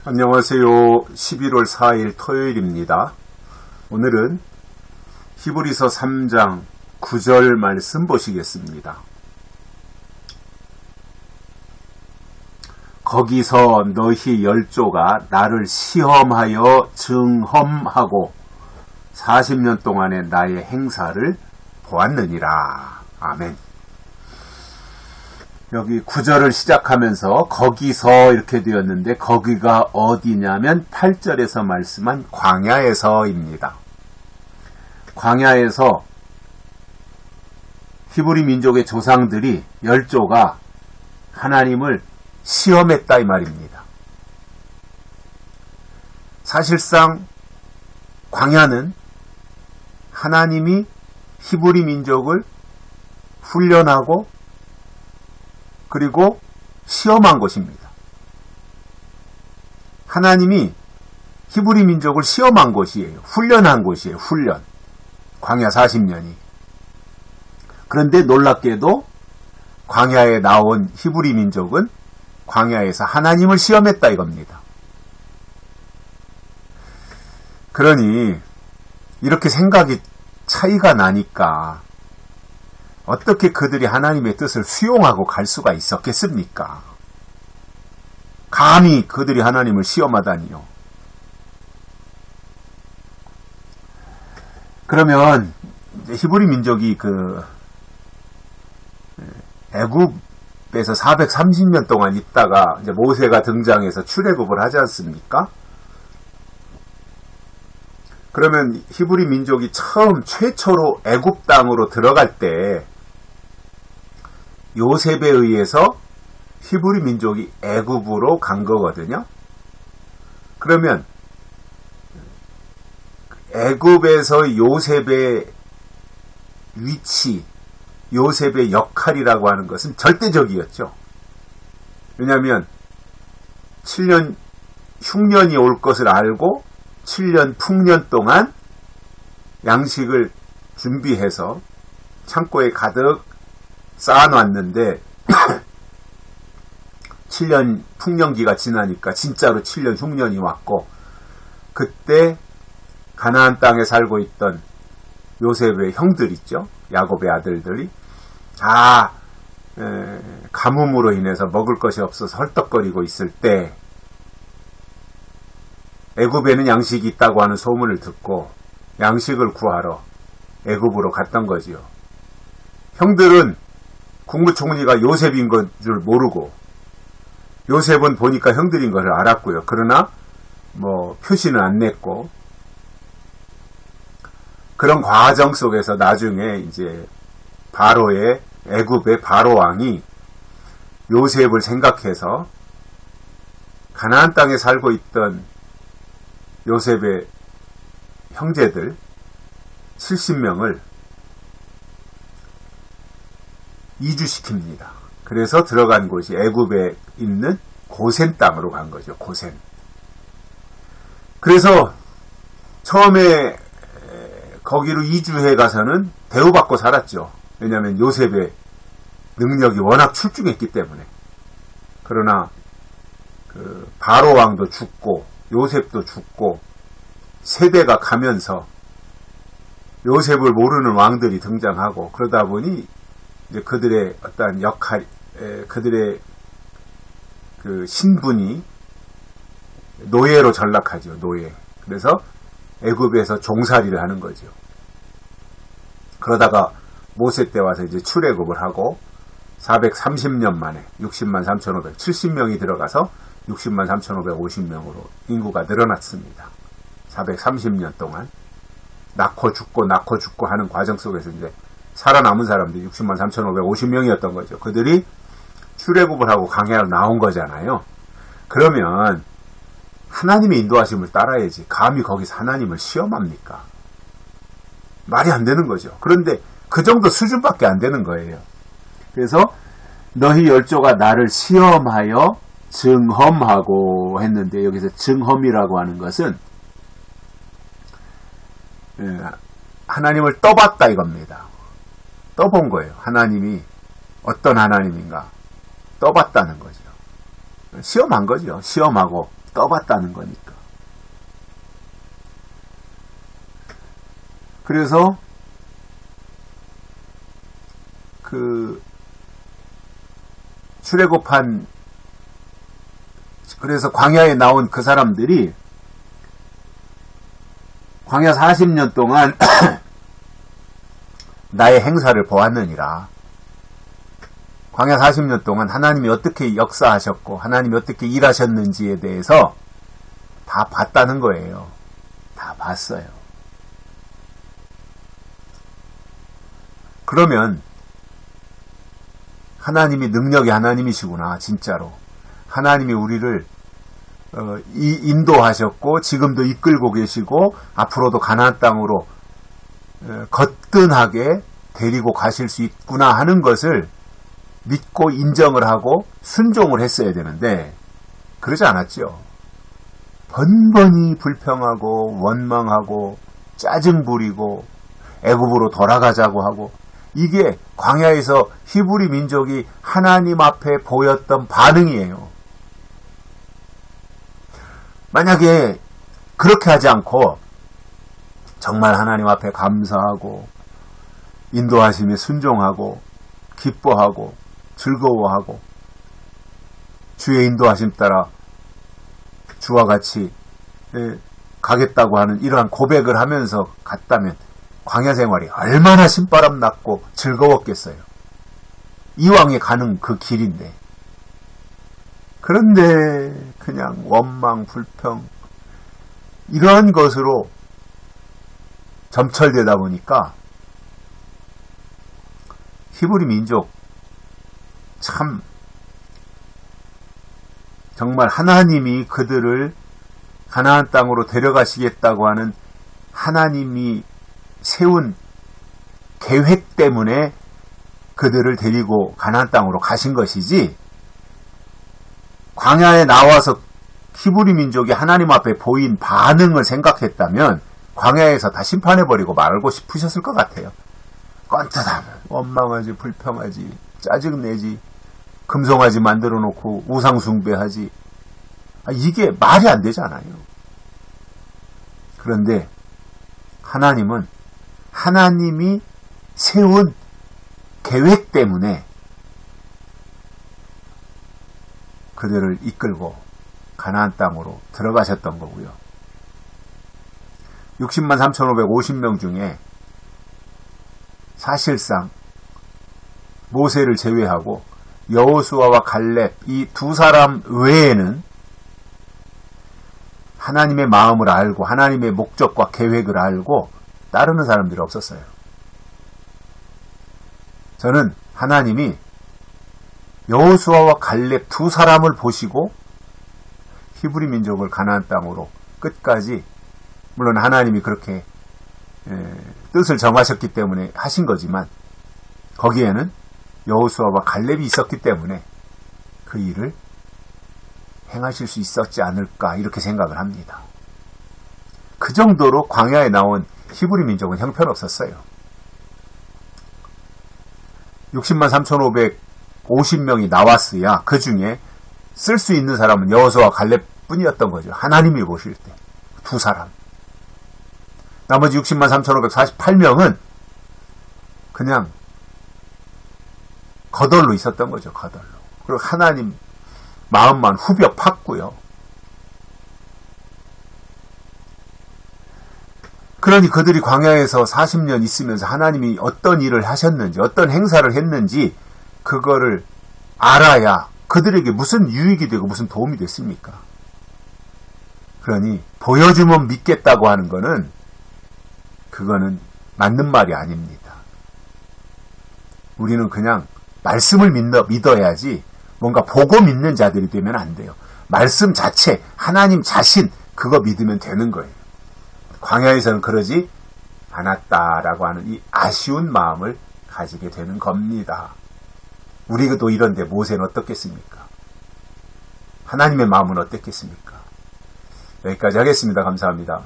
안녕하세요. 11월 4일 토요일입니다. 오늘은 히브리서 3장 9절 말씀 보시겠습니다. 거기서 너희 열조가 나를 시험하여 증험하고 40년 동안의 나의 행사를 보았느니라. 아멘. 여기 9절을 시작하면서 거기서 이렇게 되었는데 거기가 어디냐면 8절에서 말씀한 광야에서입니다. 광야에서 히브리 민족의 조상들이 열조가 하나님을 시험했다 이 말입니다. 사실상 광야는 하나님이 히브리 민족을 훈련하고 그리고 시험한 곳입니다. 하나님이 히브리 민족을 시험한 곳이에요. 훈련한 곳이에요. 훈련. 광야 40년이. 그런데 놀랍게도 광야에 나온 히브리 민족은 광야에서 하나님을 시험했다 이겁니다. 그러니 이렇게 생각이 차이가 나니까 어떻게 그들이 하나님의 뜻을 수용하고 갈 수가 있었겠습니까? 감히 그들이 하나님을 시험하다니요. 그러면 히브리 민족이 애굽에서 430년 동안 있다가 이제 모세가 등장해서 출애굽을 하지 않습니까? 그러면 히브리 민족이 최초로 애굽 땅으로 들어갈 때 요셉에 의해서 히브리 민족이 애굽으로 간 거거든요. 그러면 애굽에서 요셉의 위치, 요셉의 역할이라고 하는 것은 절대적이었죠. 왜냐하면 7년 흉년이 올 것을 알고 7년 풍년 동안 양식을 준비해서 창고에 가득 쌓아놨는데 7년 풍년기가 지나니까 진짜로 7년 흉년이 왔고 그때 가나안 땅에 살고 있던 요셉의 형들 있죠. 야곱의 아들들이 다 가뭄으로 인해서 먹을 것이 없어서 헐떡거리고 있을 때 애굽에는 양식이 있다고 하는 소문을 듣고 양식을 구하러 애굽으로 갔던 거지요. 형들은 국무총리가 요셉인 것 줄 모르고 요셉은 보니까 형들인 것을 알았고요. 그러나 표시는 안 냈고 그런 과정 속에서 나중에 이제 애굽의 바로 왕이 요셉을 생각해서 가나안 땅에 살고 있던 요셉의 형제들 70명을 이주시킵니다. 그래서 들어간 곳이 애굽에 있는 고센 땅으로 간 거죠. 고센. 그래서 처음에 거기로 이주해 가서는 대우받고 살았죠. 왜냐하면 요셉의 능력이 워낙 출중했기 때문에. 그러나 바로 왕도 죽고 요셉도 죽고 세대가 가면서 요셉을 모르는 왕들이 등장하고 그러다 보니 이제 그들의 어떤 역할, 그들의 신분이 노예로 전락하죠. 노예. 그래서 애굽에서 종살이를 하는 거죠. 그러다가 모세 때 와서 이제 출애굽을 하고 430년 만에 60만 3,570명이 들어가서 60만 3,550명으로 인구가 늘어났습니다. 430년 동안 낳고 죽고 하는 과정 속에서 이제 살아남은 사람들이 60만 3,550명이었던 거죠. 그들이 출애굽을 하고 광야로 나온 거잖아요. 그러면 하나님의 인도하심을 따라야지 감히 거기서 하나님을 시험합니까? 말이 안 되는 거죠. 그런데 그 정도 수준밖에 안 되는 거예요. 그래서 너희 열조가 나를 시험하여 증험하고 했는데 여기서 증험이라고 하는 것은 하나님을 떠봤다 이겁니다. 떠본 거예요. 하나님이 어떤 하나님인가 떠봤다는 거죠. 시험한 거죠. 시험하고 떠봤다는 거니까. 그래서 출애굽한, 그래서 광야에 나온 그 사람들이 광야 40년 동안 나의 행사를 보았느니라. 광야 40년 동안 하나님이 어떻게 역사하셨고 하나님이 어떻게 일하셨는지에 대해서 다 봤다는 거예요. 다 봤어요. 그러면 하나님이 능력의 하나님이시구나. 진짜로 하나님이 우리를 인도하셨고 지금도 이끌고 계시고 앞으로도 가나안 땅으로 거뜬하게 데리고 가실 수 있구나 하는 것을 믿고 인정을 하고 순종을 했어야 되는데 그러지 않았죠. 번번이 불평하고 원망하고 짜증 부리고 애굽으로 돌아가자고 하고, 이게 광야에서 히브리 민족이 하나님 앞에 보였던 반응이에요. 만약에 그렇게 하지 않고 정말 하나님 앞에 감사하고 인도하심에 순종하고 기뻐하고 즐거워하고 주의 인도하심 따라 주와 같이 가겠다고 하는 이러한 고백을 하면서 갔다면 광야 생활이 얼마나 신바람 났고 즐거웠겠어요. 이왕에 가는 그 길인데. 그런데 그냥 원망, 불평 이러한 것으로 점철되다 보니까 히브리 민족 참 정말 하나님이 그들을 가나안 땅으로 데려가시겠다고 하는 하나님이 세운 계획 때문에 그들을 데리고 가나안 땅으로 가신 것이지, 광야에 나와서 히브리 민족이 하나님 앞에 보인 반응을 생각했다면 광야에서 다 심판해버리고 말고 싶으셨을 것 같아요. 꼰뜨하면 원망하지, 불평하지, 짜증내지, 금송아지 만들어 놓고 우상숭배하지. 이게 말이 안 되잖아요. 그런데 하나님은 하나님이 세운 계획 때문에 그들을 이끌고 가나안 땅으로 들어가셨던 거고요. 60만 3,550명 중에 사실상 모세를 제외하고 여호수아와 갈렙 이 두 사람 외에는 하나님의 마음을 알고 하나님의 목적과 계획을 알고 따르는 사람들이 없었어요. 저는 하나님이 여호수아와 갈렙 두 사람을 보시고 히브리 민족을 가나안 땅으로 끝까지, 물론 하나님이 그렇게 뜻을 정하셨기 때문에 하신 거지만 거기에는 여호수아와 갈렙이 있었기 때문에 그 일을 행하실 수 있었지 않을까 이렇게 생각을 합니다. 그 정도로 광야에 나온 히브리 민족은 형편없었어요. 60만 3,550명이 나왔어야 그 중에 쓸 수 있는 사람은 여호수아와 갈렙 뿐이었던 거죠. 하나님이 보실 때 두 사람. 나머지 60만 3,548명은 그냥 거덜로 있었던 거죠. 거덜로. 그리고 하나님 마음만 후벼 팠고요. 그러니 그들이 광야에서 40년 있으면서 하나님이 어떤 일을 하셨는지, 어떤 행사를 했는지 그거를 알아야 그들에게 무슨 유익이 되고 무슨 도움이 됐습니까? 그러니 보여주면 믿겠다고 하는 거는 그거는 맞는 말이 아닙니다. 우리는 그냥 말씀을 믿어야지 뭔가 보고 믿는 자들이 되면 안 돼요. 말씀 자체, 하나님 자신 그거 믿으면 되는 거예요. 광야에서는 그러지 않았다라고 하는 이 아쉬운 마음을 가지게 되는 겁니다. 우리도 이런데 모세는 어떻겠습니까? 하나님의 마음은 어떻겠습니까? 여기까지 하겠습니다. 감사합니다.